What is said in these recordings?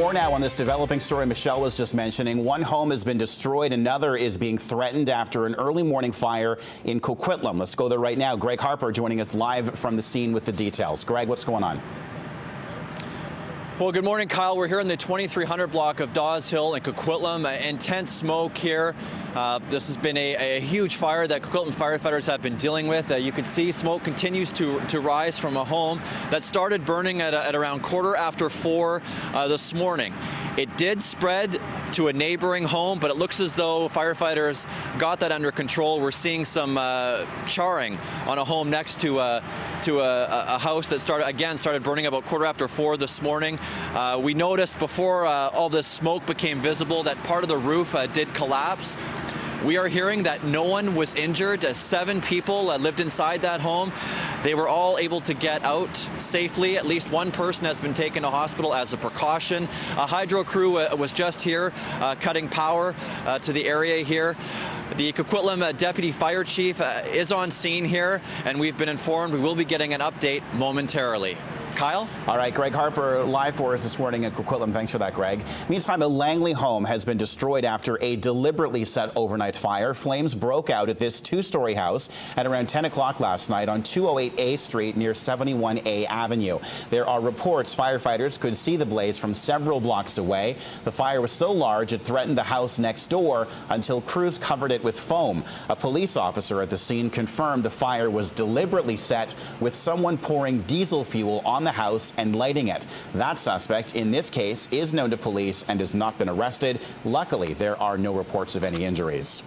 More now on this developing story Michelle was just mentioning. One home has been destroyed. Another is being threatened after an early morning fire in Coquitlam. Let's go there right now. Greg Harper joining us live from the scene with the details. Greg, what's going on? Well, good morning, Kyle. We're here in the 2300 block of Dawes Hill in Coquitlam. Intense smoke here. This has been a huge fire that Coquitlam firefighters have been dealing with. You can see smoke continues to rise from a home that started burning at around 4:15 this morning. It did spread to a neighboring home, but it looks as though firefighters got that under control. We're seeing some charring on a home next to a house that started burning about 4:15 this morning. We noticed before all this smoke became visible that part of the roof did collapse. We are hearing that no one was injured. 7 people lived inside that home. They were all able to get out safely. At least one person has been taken to hospital as a precaution. A hydro crew was just here cutting power to the area here. The Coquitlam Deputy Fire Chief is on scene here, and we've been informed we will be getting an update momentarily. Kyle? All right, Greg Harper live for us this morning at Coquitlam. Thanks for that, Greg. Meantime, a Langley home has been destroyed after a deliberately set overnight fire. Flames broke out at this 2-story house at around 10 o'clock last night on 208A Street near 71A Avenue. There are reports firefighters could see the blaze from several blocks away. The fire was so large it threatened the house next door until crews covered it with foam. A police officer at the scene confirmed the fire was deliberately set with someone pouring diesel fuel on the house and lighting it. That suspect in this case is known to police and has not been arrested. Luckily, there are no reports of any injuries.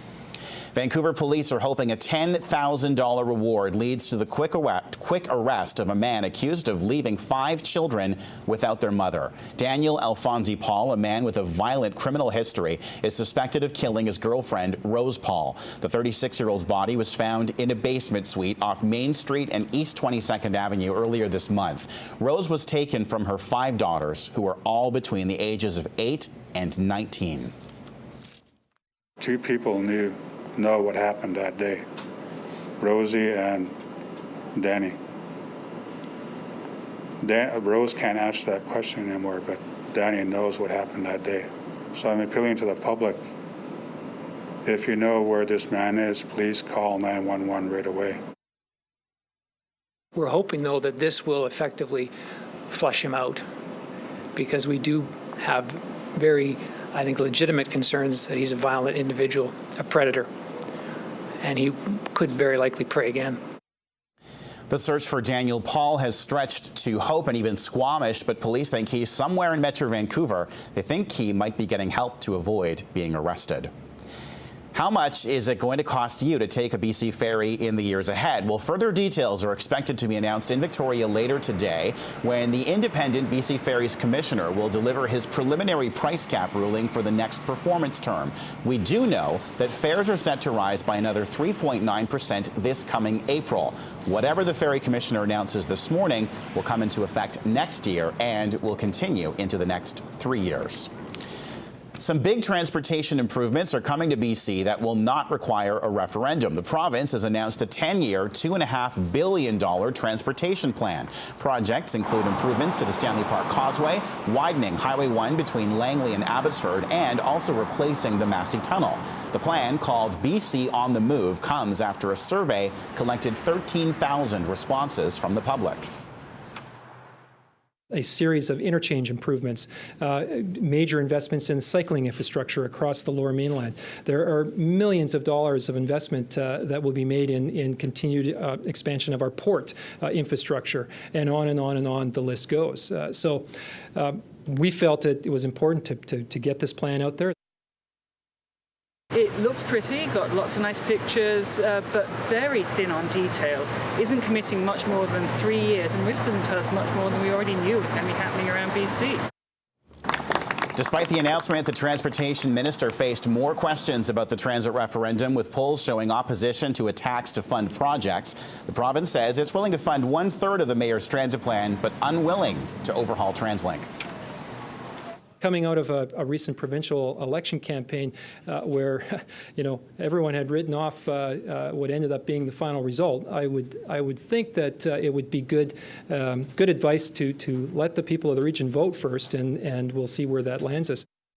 Vancouver police are hoping a $10,000 reward leads to the quick arrest of a man accused of leaving 5 children without their mother. Daniel Alphonse Paul, a man with a violent criminal history, is suspected of killing his girlfriend, Rose Paul. The 36-year-old's body was found in a basement suite off Main Street and East 22nd Avenue earlier this month. Rose was taken from her 5 daughters, who are all between the ages of 8 and 19. 2 people know what happened that day, Rosie and Danny. Rose can't answer that question anymore, but Danny knows what happened that day. So I'm appealing to the public, if you know where this man is, please call 911 right away. We're hoping, though, that this will effectively flush him out, because we do have very, I think, legitimate concerns that he's a violent individual, a predator, and he could very likely prey again. The search for Daniel Paul has stretched to Hope and even Squamish, but police think he's somewhere in Metro Vancouver. They think he might be getting help to avoid being arrested. How much is it going to cost you to take a BC ferry in the years ahead? Well, further details are expected to be announced in Victoria later today when the independent BC Ferries Commissioner will deliver his preliminary price cap ruling for the next performance term. We do know that fares are set to rise by another 3.9% this coming April. Whatever the Ferry Commissioner announces this morning will come into effect next year and will continue into the next 3 years. Some big transportation improvements are coming to BC that will not require a referendum. The province has announced a 10-year, $2.5 billion transportation plan. Projects include improvements to the Stanley Park Causeway, widening Highway 1 between Langley and Abbotsford, and also replacing the Massey Tunnel. The plan, called BC on the Move, comes after a survey collected 13,000 responses from the public. A series of interchange improvements, major investments in cycling infrastructure across the Lower Mainland. There are millions of dollars of investment that will be made in continued expansion of our port infrastructure, and on and on and on the list goes. So we felt it was important to get this plan out there. It looks pretty, got lots of nice pictures, but very thin on detail. Isn't committing much more than 3 years, and really doesn't tell us much more than we already knew was going to be happening around BC. Despite the announcement, the transportation minister faced more questions about the transit referendum, with polls showing opposition to a tax to fund projects. The province says it's willing to fund 1/3 of the mayor's transit plan, but unwilling to overhaul TransLink. coming out of a recent provincial election campaign where, everyone had written off what ended up being the final result, I would think that it would be good advice to let the people of the region vote first, and we'll see where that lands us.